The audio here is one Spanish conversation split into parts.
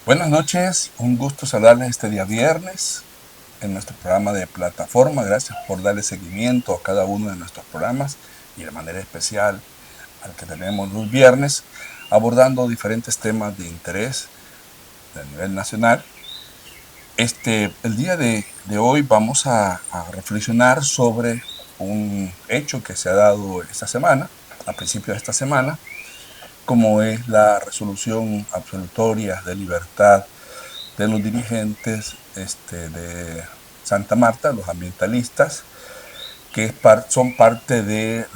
Buenas noches, un gusto saludarles este día viernes en nuestro programa de plataforma. Gracias por darle seguimiento a cada uno de nuestros programas y de manera especial al que tenemos los viernes, abordando diferentes temas de interés a nivel nacional. El día de hoy vamos a reflexionar sobre un hecho que se ha dado esta semana, a principios de esta semana, como es la resolución absolutoria de libertad de los dirigentes de Santa Marta, los ambientalistas, que son parte de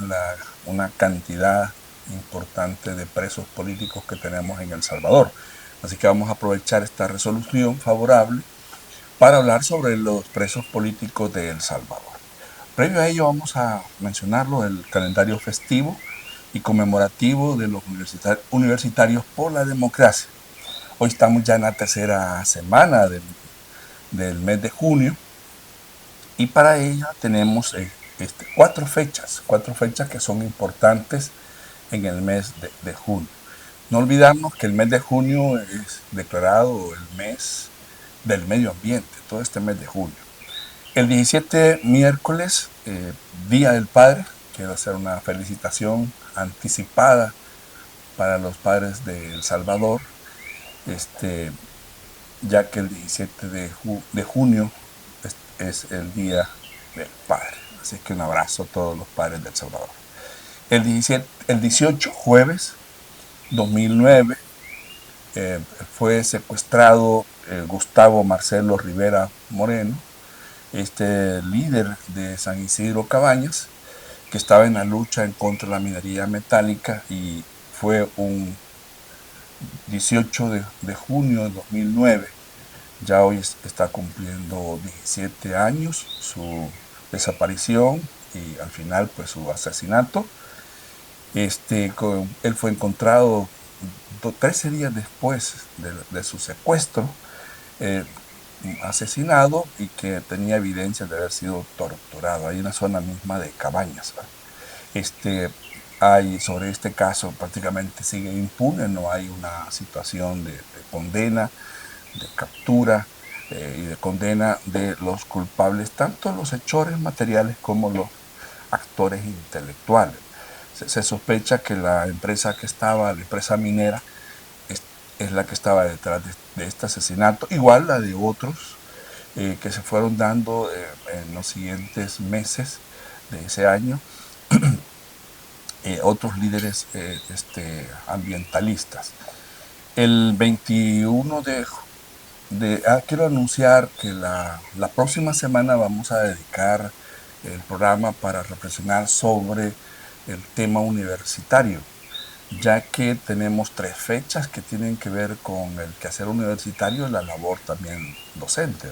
una cantidad importante de presos políticos que tenemos en El Salvador. Así que vamos a aprovechar esta resolución favorable para hablar sobre los presos políticos de El Salvador. Previo a ello vamos a mencionarlo el calendario festivo y conmemorativo de los universitarios por la democracia. Hoy estamos ya en la tercera semana del mes de junio y para ello tenemos cuatro fechas que son importantes en el mes de junio. No olvidarnos que el mes de junio es declarado el mes del medio ambiente, todo este mes de junio. El 17 miércoles, Día del Padre, quiero hacer una felicitación anticipada para los padres de El Salvador, ya que el 17 de junio es el Día del Padre. Así que un abrazo a todos los padres de El Salvador. El 18, jueves 2009, fue secuestrado Gustavo Marcelo Rivera Moreno, este líder de San Isidro Cabañas, que estaba en la lucha en contra de la minería metálica, y fue un 18 de junio de 2009. Ya hoy está cumpliendo 17 años su desaparición y al final pues su asesinato. Él fue encontrado 13 días después de su secuestro, eh, asesinado, y que tenía evidencia de haber sido torturado ahí en la zona misma de Cabañas. Sobre este caso prácticamente sigue impune, no hay una situación de condena, de captura y de condena de los culpables, tanto los hechores materiales como los actores intelectuales. Se sospecha que la empresa la empresa minera, es la que estaba detrás de este asesinato, igual la de otros que se fueron dando en los siguientes meses de ese año, otros líderes ambientalistas. El 21 quiero anunciar que la próxima semana vamos a dedicar el programa para reflexionar sobre el tema universitario, ya que tenemos 3 fechas que tienen que ver con el quehacer universitario y la labor también docente.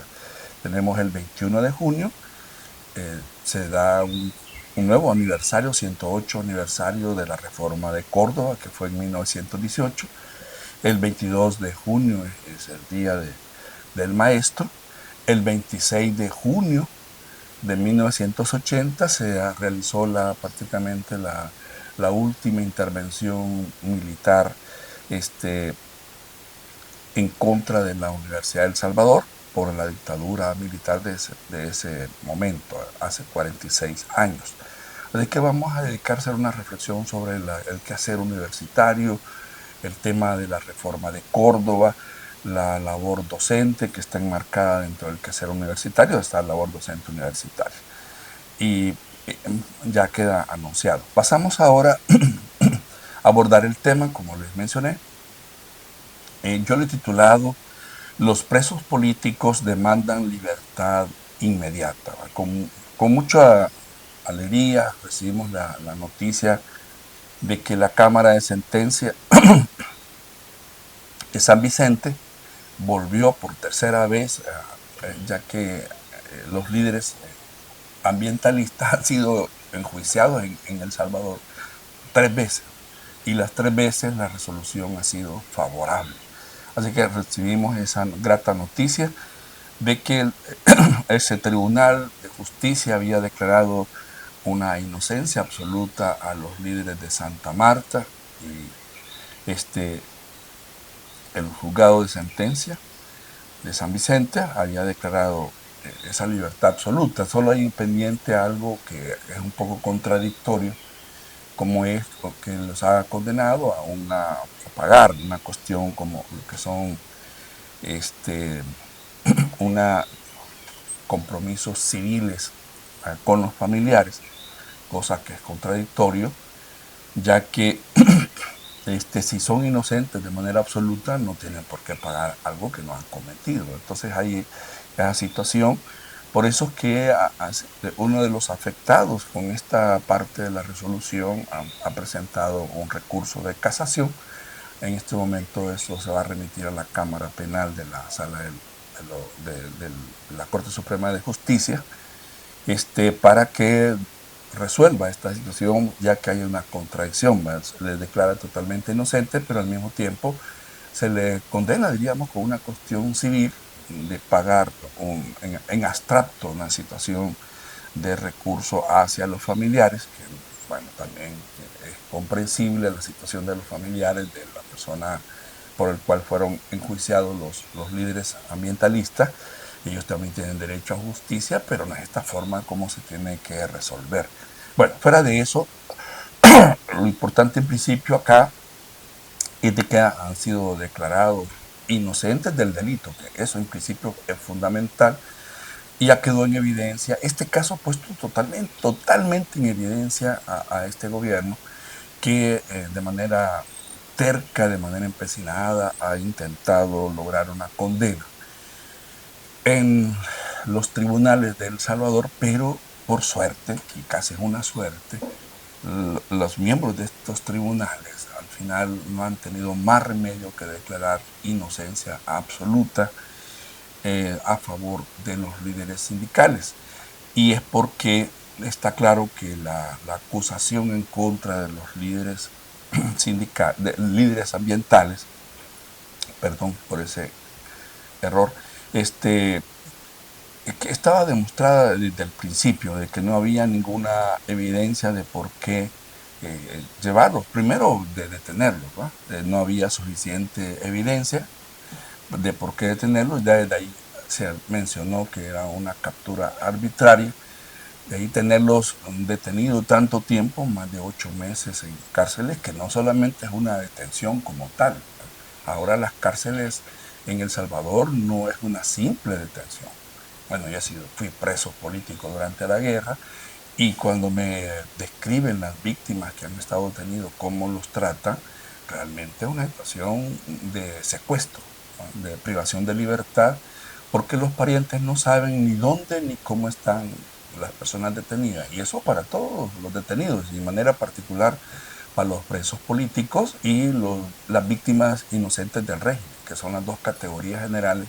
Tenemos el 21 de junio, se da un nuevo aniversario, 108 aniversario de la Reforma de Córdoba, que fue en 1918. El 22 de junio es el Día del Maestro. El 26 de junio de 1980 se realizó prácticamente la última intervención militar en contra de la Universidad de El Salvador por la dictadura militar de ese momento, hace 46 años. Así que vamos a dedicarse a una reflexión sobre el quehacer universitario, el tema de la reforma de Córdoba, la labor docente que está enmarcada dentro del quehacer universitario, está la labor docente universitaria. Y ya queda anunciado. Pasamos ahora a abordar el tema, como les mencioné. Yo lo he titulado "Los presos políticos demandan libertad inmediata". Con mucha alegría recibimos la noticia de que la Cámara de Sentencia de San Vicente volvió por tercera vez, ya que los líderes ambientalistas han sido enjuiciados en El Salvador 3 veces, y las 3 veces la resolución ha sido favorable. Así que recibimos esa grata noticia de que ese Tribunal de Justicia había declarado una inocencia absoluta a los líderes de Santa Marta, y el juzgado de sentencia de San Vicente había declarado esa libertad absoluta. Solo hay pendiente algo que es un poco contradictorio, como es que los ha condenado a pagar una cuestión como lo que son este, una compromisos civiles con los familiares, cosa que es contradictorio, ya que si son inocentes de manera absoluta no tienen por qué pagar algo que no han cometido. Entonces hay esa situación. Por eso es que uno de los afectados con esta parte de la resolución ha presentado un recurso de casación. En este momento eso se va a remitir a la Cámara Penal de la Sala de la Corte Suprema de Justicia, para que resuelva esta situación, ya que hay una contradicción. Se le declara totalmente inocente, pero al mismo tiempo se le condena, diríamos, con una cuestión civil de pagar en abstracto una situación de recurso hacia los familiares, que bueno, también es comprensible la situación de los familiares de la persona por el cual fueron enjuiciados los líderes ambientalistas. Ellos también tienen derecho a justicia, pero no es esta forma como se tiene que resolver. Bueno, fuera de eso, lo importante en principio acá es de que han sido declarados inocentes del delito, que eso en principio es fundamental, y ya quedó en evidencia, este caso ha puesto totalmente en evidencia a este gobierno, que de manera terca, de manera empecinada, ha intentado lograr una condena en los tribunales de El Salvador, pero por suerte, y casi es una suerte, los miembros de estos tribunales al final no han tenido más remedio que declarar inocencia absoluta a favor de los líderes sindicales. Y es porque está claro que la acusación en contra de los líderes de líderes ambientales, perdón por ese error, que estaba demostrada desde el principio, de que no había ninguna evidencia de por qué llevarlos, primero de detenerlos, ¿va? No había suficiente evidencia de por qué detenerlos, ya desde ahí se mencionó que era una captura arbitraria, de ahí tenerlos detenidos tanto tiempo, más de 8 meses en cárceles, que no solamente es una detención como tal, ahora las cárceles en El Salvador no es una simple detención. Bueno, yo fui preso político durante la guerra, y cuando me describen las víctimas que han estado detenidos, cómo los tratan, realmente es una situación de secuestro, ¿no? De privación de libertad, porque los parientes no saben ni dónde ni cómo están las personas detenidas. Y eso para todos los detenidos, y de manera particular para los presos políticos y las víctimas inocentes del régimen, que son las dos categorías generales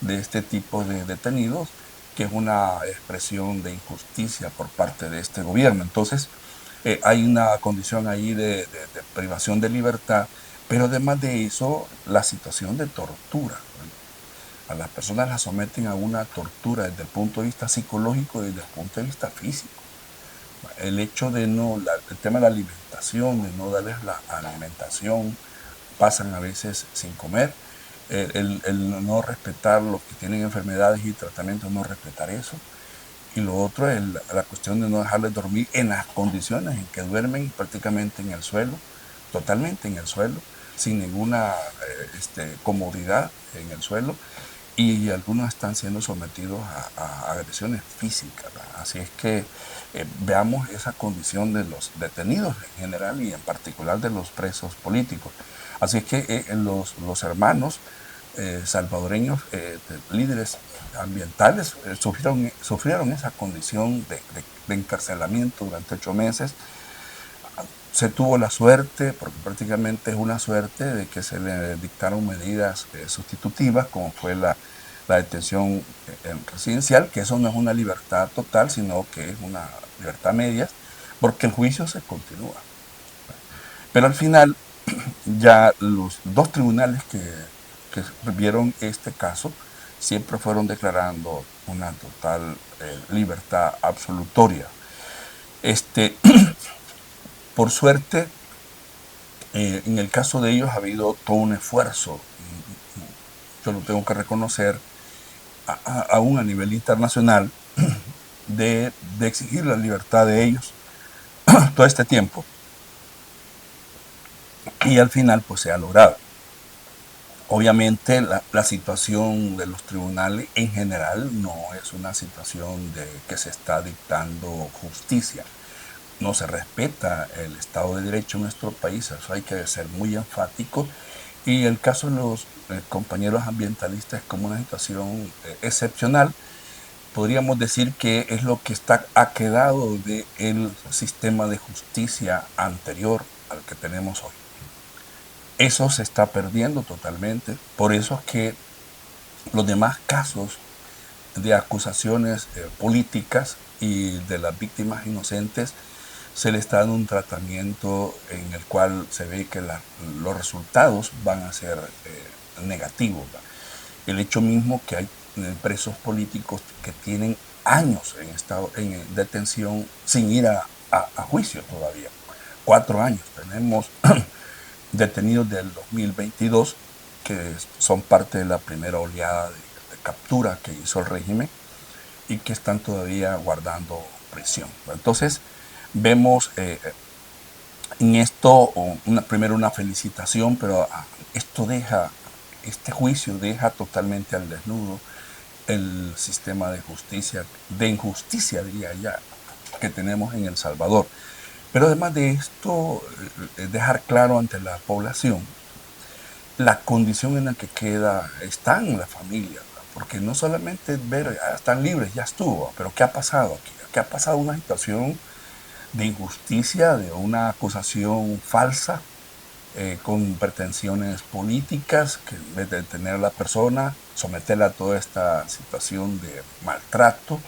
de este tipo de detenidos, que es una expresión de injusticia por parte de este gobierno. Entonces, hay una condición ahí de privación de libertad, pero además de eso, la situación de tortura. A las personas las someten a una tortura desde el punto de vista psicológico y desde el punto de vista físico. El hecho de el tema de la alimentación, de no darles la alimentación, pasan a veces sin comer, el no respetar los que tienen enfermedades y tratamientos, no respetar eso. Y lo otro es la cuestión de no dejarles dormir en las condiciones en que duermen, prácticamente en el suelo, totalmente en el suelo, sin ninguna comodidad en el suelo, y algunos están siendo sometidos a agresiones físicas, ¿verdad? Así es que veamos esa condición de los detenidos en general y en particular de los presos políticos. Así es que los hermanos salvadoreños, líderes ambientales, sufrieron esa condición de encarcelamiento durante 8 meses. Se tuvo la suerte, porque prácticamente es una suerte, de que se le dictaron medidas sustitutivas, como fue la detención residencial, que eso no es una libertad total, sino que es una libertad media, porque el juicio se continúa. Pero al final, ya los dos tribunales que vieron este caso siempre fueron declarando una total libertad absolutoria. Por suerte, En el caso de ellos ha habido todo un esfuerzo, yo lo tengo que reconocer, aún a nivel internacional, de exigir la libertad de ellos todo este tiempo, y al final pues se ha logrado. Obviamente la situación de los tribunales en general no es una situación de que se está dictando justicia. No se respeta el Estado de Derecho en nuestro país, eso hay que ser muy enfático. Y el caso de los compañeros ambientalistas es como una situación excepcional. Podríamos decir que es lo que ha quedado del sistema de justicia anterior al que tenemos hoy. Eso se está perdiendo totalmente. Por eso es que los demás casos de acusaciones políticas y de las víctimas inocentes se le está dando un tratamiento en el cual se ve que los resultados van a ser negativos. ¿Va? El hecho mismo que hay presos políticos que tienen años en detención sin ir a juicio todavía. 4 años. Tenemos detenidos del 2022 que son parte de la primera oleada de captura que hizo el régimen y que están todavía guardando prisión. Entonces, vemos en esto primero una felicitación, pero este juicio deja totalmente al desnudo el sistema de injusticia diría ya, que tenemos en El Salvador. Pero además de esto, dejar claro ante la población la condición en la que están las familias, porque no solamente ver, están libres, ya estuvo, pero ¿qué ha pasado aquí? ¿Qué ha pasado? Una situación de injusticia, de una acusación falsa, con pretensiones políticas, que en vez de detener a la persona, someterla a toda esta situación de maltrato,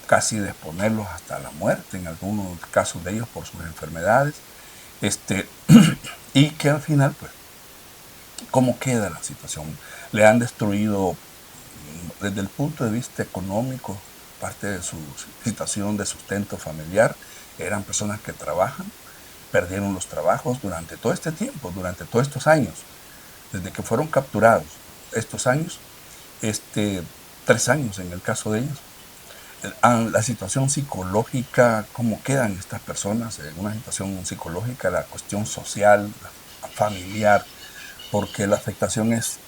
casi de exponerlos hasta la muerte, en algunos casos de ellos por sus enfermedades, este, y que al final, pues, ¿cómo queda la situación? Le han destruido desde el punto de vista económico parte de su situación de sustento familiar. Eran personas que trabajan, perdieron los trabajos durante todo este tiempo, durante todos estos años, desde que fueron capturados, estos años, 3 años en el caso de ellos. La situación psicológica, cómo quedan estas personas en una situación psicológica, la cuestión social, familiar, porque la afectación es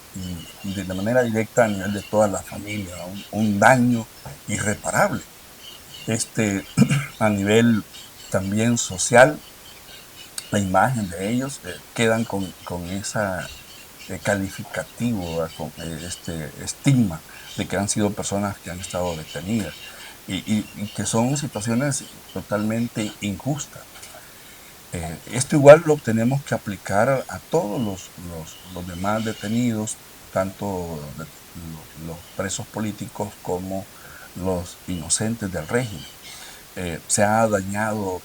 de manera directa a nivel de toda la familia, un daño irreparable. A nivel también social, la imagen de ellos quedan con esa calificativo, con este estigma de que han sido personas que han estado detenidas y que son situaciones totalmente injustas. Esto igual lo tenemos que aplicar a todos los demás detenidos, tanto los presos políticos como los inocentes del régimen. Se ha dañado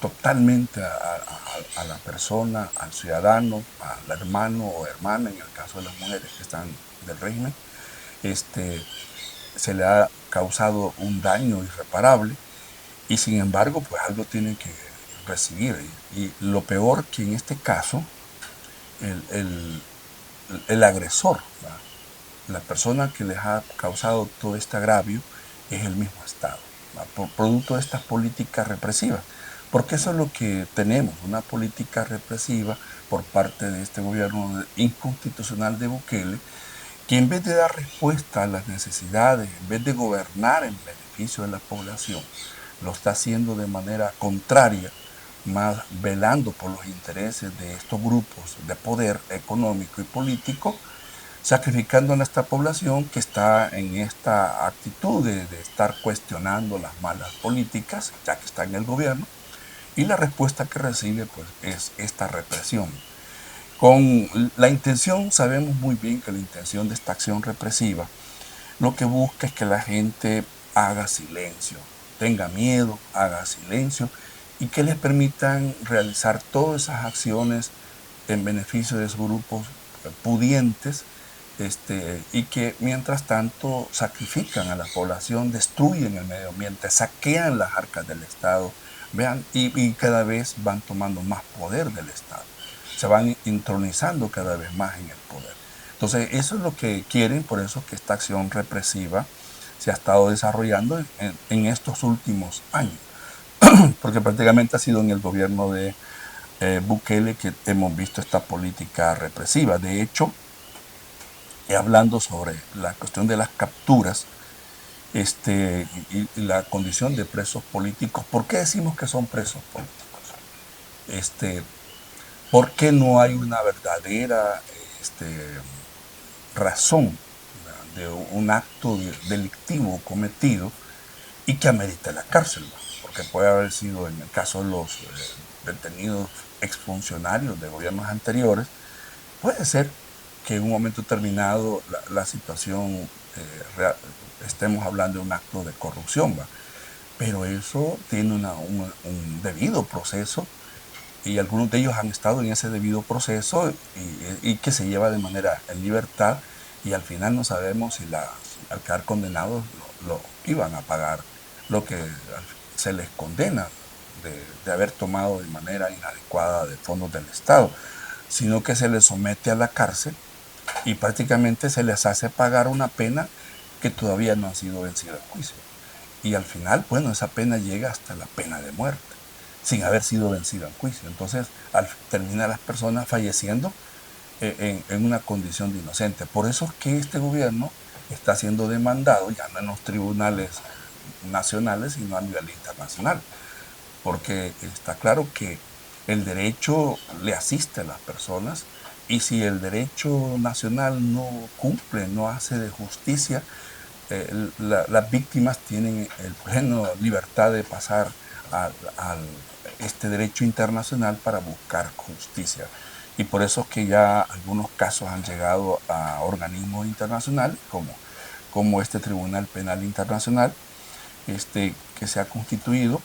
totalmente a la persona, al ciudadano, al hermano o hermana, en el caso de las mujeres que están del régimen. Se le ha causado un daño irreparable y sin embargo, pues algo tienen que recibir. Y lo peor que en este caso, el, el, el agresor, ¿verdad? La persona que les ha causado todo este agravio es el mismo Estado, por producto de estas políticas represivas. Porque eso es lo que tenemos, una política represiva por parte de este gobierno inconstitucional de Bukele, que en vez de dar respuesta a las necesidades, en vez de gobernar en beneficio de la población, lo está haciendo de manera contraria, más velando por los intereses de estos grupos de poder económico y político, sacrificando a nuestra población que está en esta actitud de estar cuestionando las malas políticas, ya que está en el gobierno, y la respuesta que recibe pues, es esta represión. Con la intención, sabemos muy bien que la intención de esta acción represiva lo que busca es que la gente haga silencio, tenga miedo, haga silencio y que les permitan realizar todas esas acciones en beneficio de esos grupos pudientes, y que mientras tanto sacrifican a la población, destruyen el medio ambiente, saquean las arcas del Estado, Vean, y cada vez van tomando más poder del Estado, se van intronizando cada vez más en el poder. Entonces, eso es lo que quieren, por eso que esta acción represiva se ha estado desarrollando en estos últimos años, porque prácticamente ha sido en el gobierno de Bukele que hemos visto esta política represiva. De hecho, hablando sobre la cuestión de las capturas, y la condición de presos políticos. ¿Por qué decimos que son presos políticos? Este, ¿Por qué no hay una verdadera razón de un acto delictivo cometido y que amerite la cárcel? Porque puede haber sido, en el caso de los detenidos exfuncionarios de gobiernos anteriores, puede ser que en un momento determinado la situación estemos hablando de un acto de corrupción, ¿va? Pero eso tiene un debido proceso y algunos de ellos han estado en ese debido proceso y que se lleva de manera en libertad y al final no sabemos si al quedar condenados lo iban a pagar lo que se les condena de haber tomado de manera inadecuada de fondos del Estado, sino que se les somete a la cárcel y prácticamente se les hace pagar una pena que todavía no ha sido vencida en juicio. Y al final, bueno, esa pena llega hasta la pena de muerte, sin haber sido vencida en juicio. Entonces, terminan las personas falleciendo en una condición de inocente. Por eso es que este gobierno está siendo demandado ya no en los tribunales nacionales, sino a nivel internacional, porque está claro que el derecho le asiste a las personas y si el derecho nacional no cumple, no hace de justicia, las víctimas tienen el pleno libertad de pasar a este derecho internacional para buscar justicia. Y por eso es que ya algunos casos han llegado a organismos internacionales, como este Tribunal Penal Internacional, que se ha constituido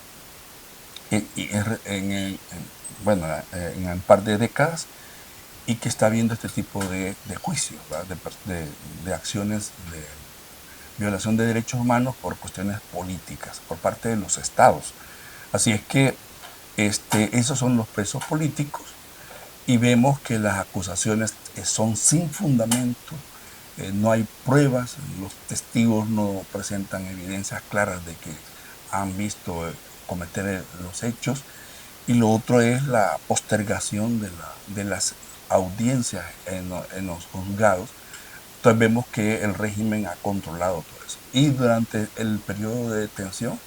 bueno, en un par de décadas y que está viendo este tipo de juicios, de acciones de violación de derechos humanos por cuestiones políticas por parte de los estados. Así es que esos son los presos políticos y vemos que las acusaciones son sin fundamento, no hay pruebas, los testigos no presentan evidencias claras de que han visto cometer los hechos y lo otro es la postergación de las audiencias en los juzgados. Entonces vemos que el régimen ha controlado todo eso. Y durante el periodo de detención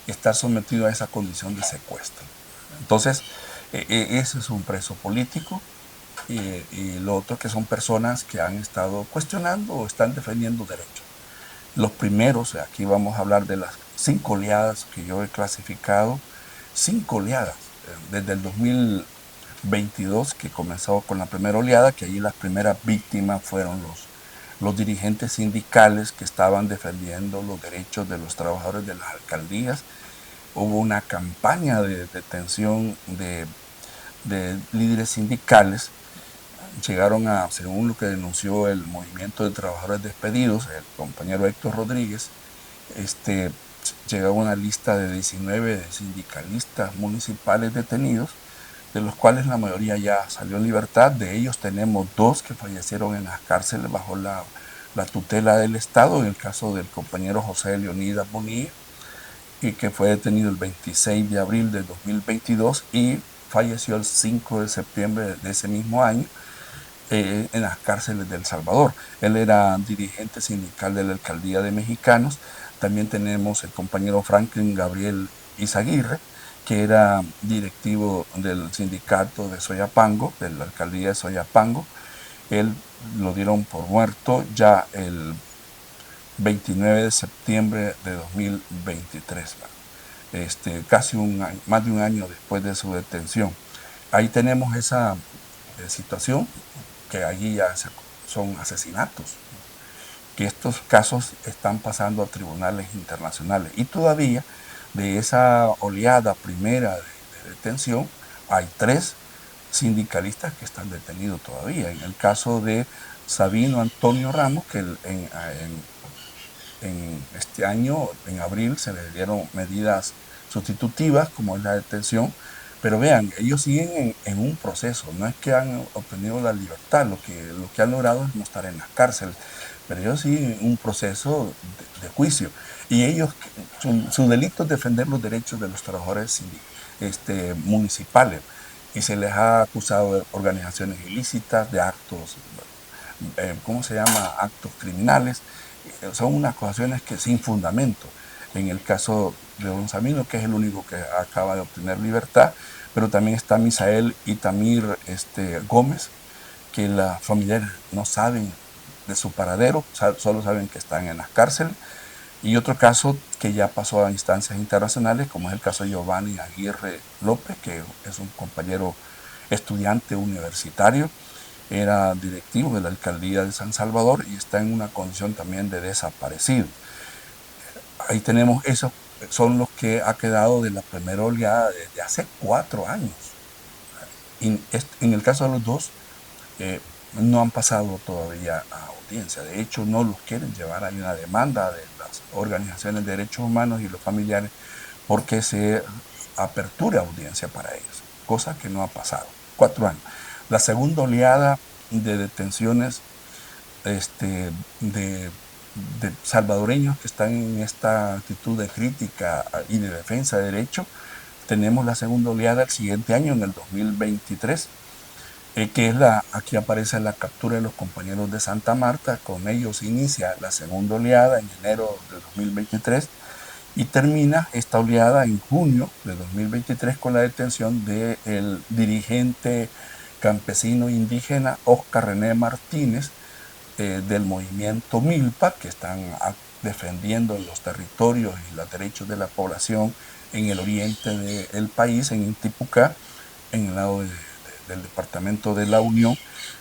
está sometido a esa condición de secuestro. Entonces, ese es un preso político y lo otro que son personas que han estado cuestionando o están defendiendo derechos. Los primeros, aquí vamos a hablar de las 5 oleadas que yo he clasificado, 5 oleadas, desde el 2022 que comenzó con la primera oleada, que allí las primeras víctimas fueron los dirigentes sindicales que estaban defendiendo los derechos de los trabajadores de las alcaldías. Hubo una campaña de detención de líderes sindicales. Llegaron a, según lo que denunció el movimiento de trabajadores despedidos, el compañero Héctor Rodríguez, llegó a una lista de 19 sindicalistas municipales detenidos, de los cuales la mayoría ya salió en libertad. De ellos tenemos 2 que fallecieron en las cárceles bajo la tutela del Estado, en el caso del compañero José Leonidas Bonilla, y que fue detenido el 26 de abril de 2022 y falleció el 5 de septiembre de ese mismo año en las cárceles de El Salvador. Él era dirigente sindical de la alcaldía de Mexicanos. También tenemos el compañero Franklin Gabriel Izaguirre, que era directivo del sindicato de Soyapango, de la alcaldía de Soyapango. Él lo dieron por muerto ya el 29 de septiembre de 2023, casi más de un año después de su detención. Ahí tenemos esa situación, que allí ya son asesinatos, que estos casos están pasando a tribunales internacionales. Y todavía de esa oleada primera de detención hay 3 sindicalistas que están detenidos todavía. En el caso de Sabino Antonio Ramos, que en este año, en abril, se le dieron medidas sustitutivas, como es la detención, pero vean, ellos siguen en un proceso, no es que han obtenido la libertad, lo que han logrado es no estar en las cárceles, pero ellos siguen en un proceso de juicio. Y ellos, su delito es defender los derechos de los trabajadores municipales. Y se les ha acusado de organizaciones ilícitas, de actos, ¿cómo se llama? Actos criminales. Son unas acusaciones que sin fundamento. En el caso de Don Samino, que es el único que acaba de obtener libertad, pero también está Misael y Tamir Gómez, que las familiares no saben de su paradero, solo saben que están en las cárceles. Y otro caso que ya pasó a instancias internacionales, como es el caso de Giovanni Aguirre López, que es un compañero estudiante universitario, era directivo de la alcaldía de San Salvador y está en una condición también de desaparecido. Ahí tenemos, esos son los que ha quedado de la primera oleada desde hace 4 años. Y en el caso de los dos, no han pasado todavía a audiencia. De hecho, no los quieren llevar. Hay una demanda de las organizaciones de derechos humanos y los familiares porque se apertura audiencia para ellos, cosa que no ha pasado. 4 años. La segunda oleada de detenciones de salvadoreños que están en esta actitud de crítica y de defensa de derechos, tenemos la segunda oleada el siguiente año, en el 2023, que es aquí aparece la captura de los compañeros de Santa Marta. Con ellos inicia la segunda oleada en enero de 2023 y termina esta oleada en junio de 2023 con la detención del dirigente campesino indígena Oscar René Martínez, del movimiento Milpa, que están defendiendo los territorios y los derechos de la población en el oriente del país, en Intipucá, en el lado del departamento de La Unión.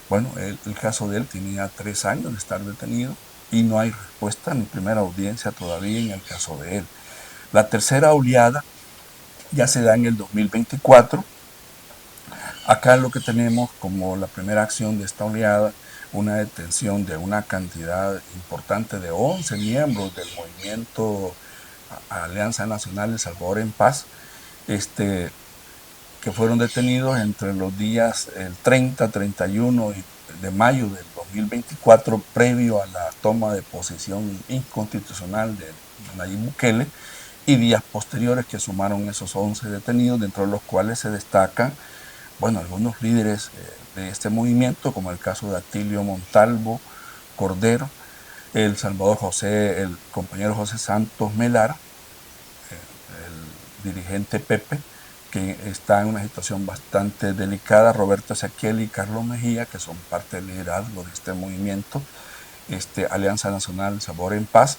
Bueno, el caso de él tenía 3 años de estar detenido y no hay respuesta ni primera audiencia todavía en el caso de él. La tercera oleada ya se da en el 2024. Acá lo que tenemos como la primera acción de esta oleada, una detención de una cantidad importante de 11 miembros del movimiento Alianza Nacional de Salvador en Paz, que fueron detenidos entre los días el 30, 31 de mayo del 2024, previo a la toma de posesión inconstitucional de Nayib Bukele, y días posteriores que sumaron esos 11 detenidos, dentro de los cuales se destacan, bueno, algunos líderes de este movimiento, como el caso de Atilio Montalvo Cordero, el compañero José Santos Melara, el dirigente Pepe, que está en una situación bastante delicada, Roberto Ezequiel y Carlos Mejía, que son parte del liderazgo de este movimiento, Alianza Nacional Sabor en Paz.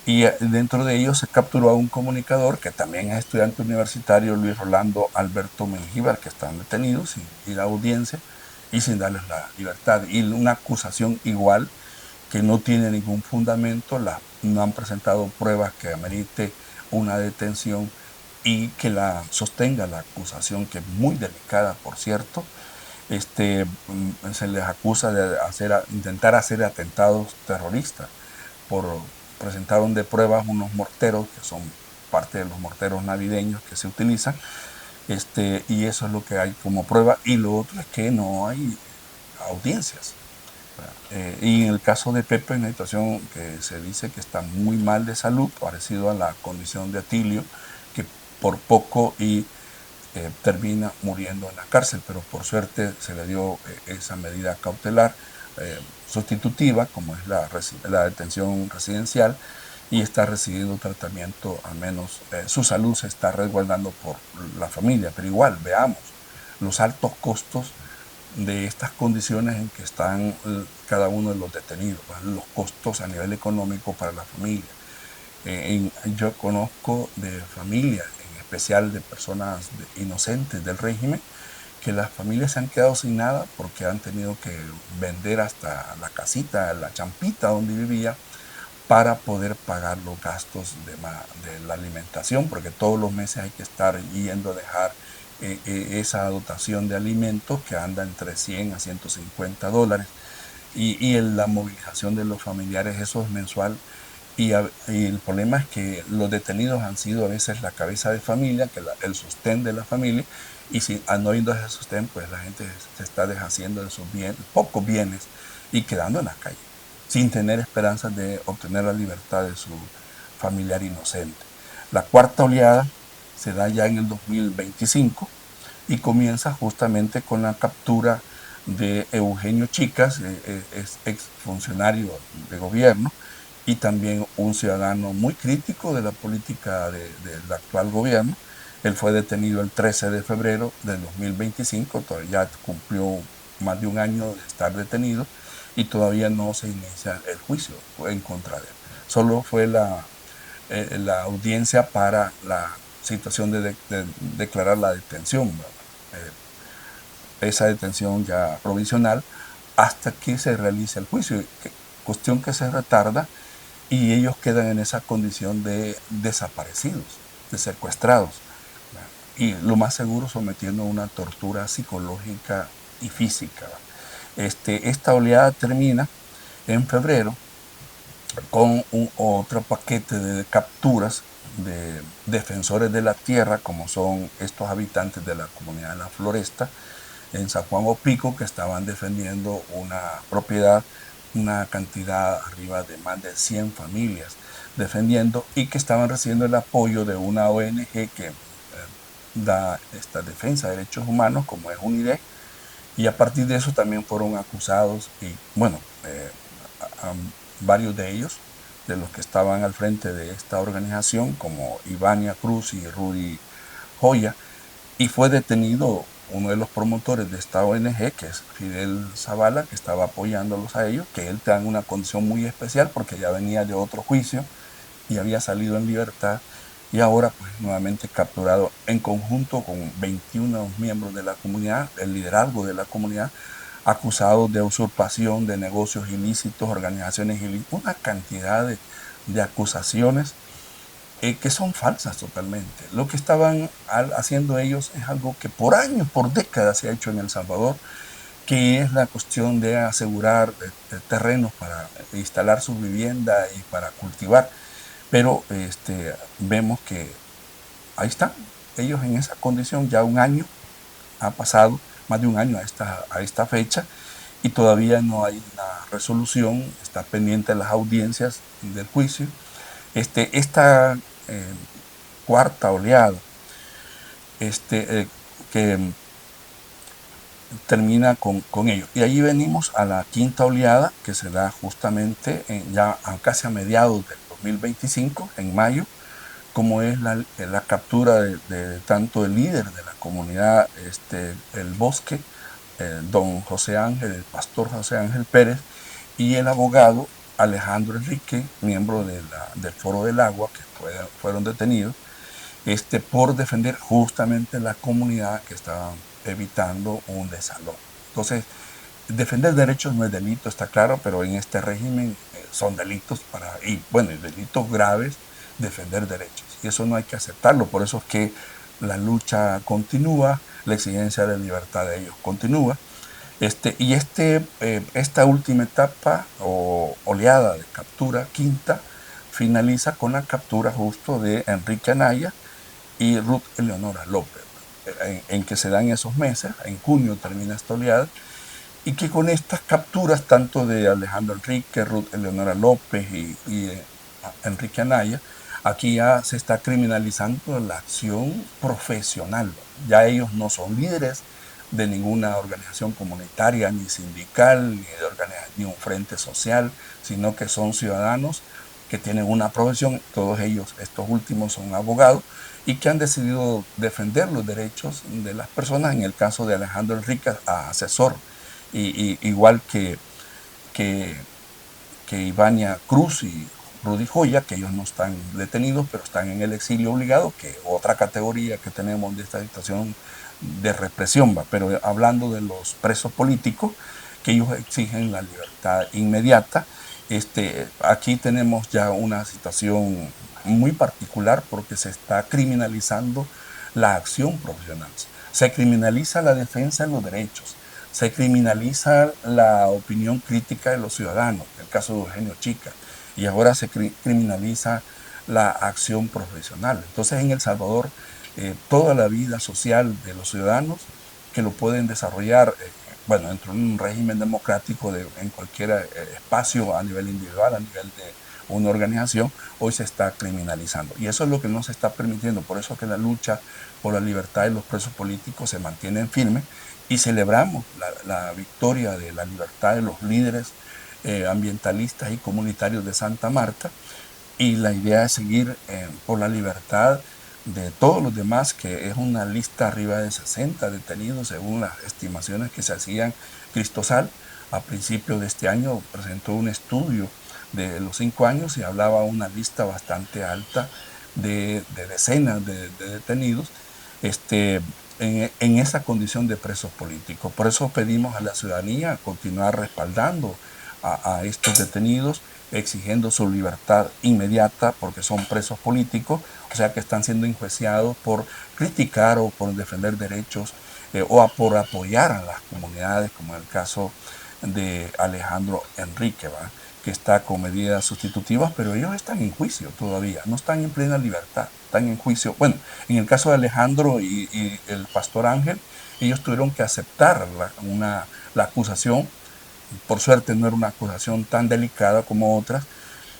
Y dentro de ellos se capturó a un comunicador que también es estudiante universitario, Luis Rolando Alberto Mengíbar, que están detenidos sin ir a audiencia y sin darles la libertad. Y una acusación igual que no tiene ningún fundamento, no han presentado pruebas que amerite una detención y que la sostenga la acusación, que es muy delicada, por cierto. Se les acusa de intentar hacer atentados terroristas. Presentaron de pruebas unos morteros, que son parte de los morteros navideños que se utilizan, y eso es lo que hay como prueba. Y lo otro es que no hay audiencias. Y en el caso de Pepe, una situación que se dice que está muy mal de salud, parecido a la condición de Atilio, que por poco termina muriendo en la cárcel, pero por suerte se le dio esa medida cautelar sustitutiva, como es la detención residencial, y está recibiendo tratamiento. Al menos su salud se está resguardando por la familia, pero igual veamos los altos costos de estas condiciones en que están cada uno de los detenidos, los costos a nivel económico para la familia. Yo conozco de familias, en especial de personas inocentes del régimen, que las familias se han quedado sin nada porque han tenido que vender hasta la casita, la champita donde vivía, para poder pagar los gastos de la alimentación, porque todos los meses hay que estar yendo a dejar esa dotación de alimentos que anda entre 100 a 150 dólares, y la movilización de los familiares, eso es mensual, y el problema es que los detenidos han sido a veces la cabeza de familia, el sostén de la familia, y si no habiendo ese sostén, pues la gente se está deshaciendo de sus bienes, pocos bienes, y quedando en la calle, sin tener esperanzas de obtener la libertad de su familiar inocente. La cuarta oleada se da ya en el 2025 y comienza justamente con la captura de Eugenio Chicas, es exfuncionario de gobierno y también un ciudadano muy crítico de la política del actual gobierno. Él fue detenido el 13 de febrero del 2025, ya cumplió más de un año de estar detenido y todavía no se inicia el juicio en contra de él. Solo fue la audiencia para la situación de declarar la detención, esa detención ya provisional, hasta que se realice el juicio, cuestión que se retarda y ellos quedan en esa condición de desaparecidos, de secuestrados, y lo más seguro sometiendo a una tortura psicológica y física. Esta oleada termina en febrero con otro paquete de capturas de defensores de la tierra, como son estos habitantes de la comunidad de la Floresta, en San Juan Opico, que estaban defendiendo una propiedad, una cantidad arriba de más de 100 familias defendiendo y que estaban recibiendo el apoyo de una ONG que da esta defensa de derechos humanos, como es UNIDE, y a partir de eso también fueron acusados y bueno, a varios de ellos, de los que estaban al frente de esta organización, como Ivania Cruz y Rudy Joya, y fue detenido uno de los promotores de esta ONG, que es Fidel Zavala, que estaba apoyándolos a ellos, que él está en una condición muy especial porque ya venía de otro juicio y había salido en libertad y ahora pues nuevamente capturado en conjunto con 21 miembros de la comunidad, el liderazgo de la comunidad, acusados de usurpación, de negocios ilícitos, organizaciones ilícitas, una cantidad de acusaciones que son falsas totalmente. Lo que estaban haciendo ellos es algo que por años, por décadas se ha hecho en El Salvador, que es la cuestión de asegurar terrenos para instalar su vivienda y para cultivar. Pero vemos que ahí están, ellos en esa condición, ya un año ha pasado, más de un año a esta fecha, y todavía no hay una resolución, está pendiente las audiencias del juicio. Esta eh, cuarta oleada, que termina con ellos. Y allí venimos a la quinta oleada, que se da justamente ya casi a mediados del 2025, en mayo, como es la captura de tanto el líder de la comunidad, el Bosque, don José Ángel, el pastor José Ángel Pérez, y el abogado Alejandro Enrique, miembro del Foro del Agua, que fueron detenidos, por defender justamente la comunidad que estaba evitando un desalojo. Entonces, defender derechos no es delito, está claro, pero en este régimen son delitos delitos graves defender derechos. Y eso no hay que aceptarlo, por eso es que la lucha continúa, la exigencia de libertad de ellos continúa. Esta última etapa o oleada de captura, quinta, finaliza con la captura justo de Enrique Anaya y Ruth Eleonora López, en que se dan esos meses, en junio termina esta oleada, y que con estas capturas, tanto de Alejandro Enrique, Ruth Eleonora López y Enrique Anaya, aquí ya se está criminalizando la acción profesional. Ya ellos no son líderes de ninguna organización comunitaria, ni sindical, ni un frente social, sino que son ciudadanos que tienen una profesión, todos ellos, estos últimos son abogados, y que han decidido defender los derechos de las personas, en el caso de Alejandro Enrique, asesor, igual que, que Ivania Cruz y Rudy Joya, que ellos no están detenidos, pero están en el exilio obligado, que otra categoría que tenemos de esta situación de represión, pero hablando de los presos políticos, que ellos exigen la libertad inmediata. Aquí tenemos ya una situación muy particular porque se está criminalizando la acción profesional. Se criminaliza la defensa de los derechos, se criminaliza la opinión crítica de los ciudadanos, en el caso de Eugenio Chica, y ahora se criminaliza la acción profesional. Entonces en El Salvador toda la vida social de los ciudadanos que lo pueden desarrollar, bueno, dentro de un régimen democrático en cualquier espacio a nivel individual, a nivel de una organización, hoy se está criminalizando. Y eso es lo que no se está permitiendo. Por eso que la lucha por la libertad de los presos políticos se mantiene firme y celebramos la victoria de la libertad de los líderes ambientalistas y comunitarios de Santa Marta, y la idea es seguir por la libertad de todos los demás, que es una lista arriba de 60 detenidos según las estimaciones que se hacían. Cristosal a principios de este año presentó un estudio de los 5 años y hablaba una lista bastante alta de decenas de detenidos en esa condición de presos políticos. Por eso pedimos a la ciudadanía continuar respaldando a estos detenidos, exigiendo su libertad inmediata porque son presos políticos, o sea que están siendo enjuiciados por criticar o por defender derechos o por apoyar a las comunidades, como en el caso de Alejandro Enrique, ¿va?, que está con medidas sustitutivas, pero ellos están en juicio todavía, no están en plena libertad, están en juicio. Bueno, en el caso de Alejandro y el pastor Ángel, ellos tuvieron que aceptar la acusación. Por suerte no era una acusación tan delicada como otras,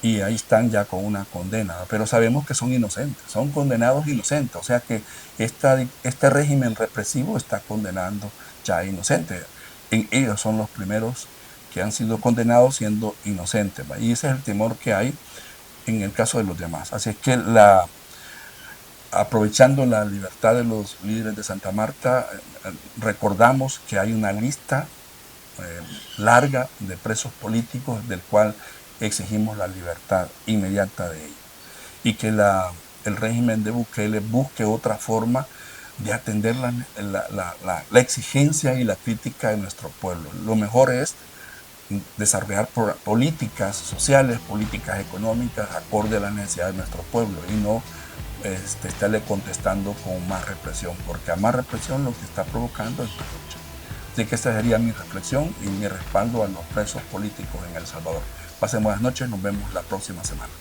y ahí están ya con una condena, pero sabemos que son inocentes, son condenados inocentes, o sea que este régimen represivo está condenando ya a inocentes. Ellos son los primeros que han sido condenados siendo inocentes, ¿va? Y ese es el temor que hay en el caso de los demás. Así es que aprovechando la libertad de los líderes de Santa Marta, recordamos que hay una lista larga de presos políticos del cual exigimos la libertad inmediata de ellos, y que el régimen de Bukele busque otra forma de atender la exigencia y la crítica de nuestro pueblo. Lo mejor es desarrollar políticas sociales, políticas económicas acorde a las necesidades de nuestro pueblo, y no estarle contestando con más represión, porque a más represión lo que está provocando es la lucha. Así que esta sería mi reflexión y mi respaldo a los presos políticos en El Salvador. Pasen buenas noches, nos vemos la próxima semana.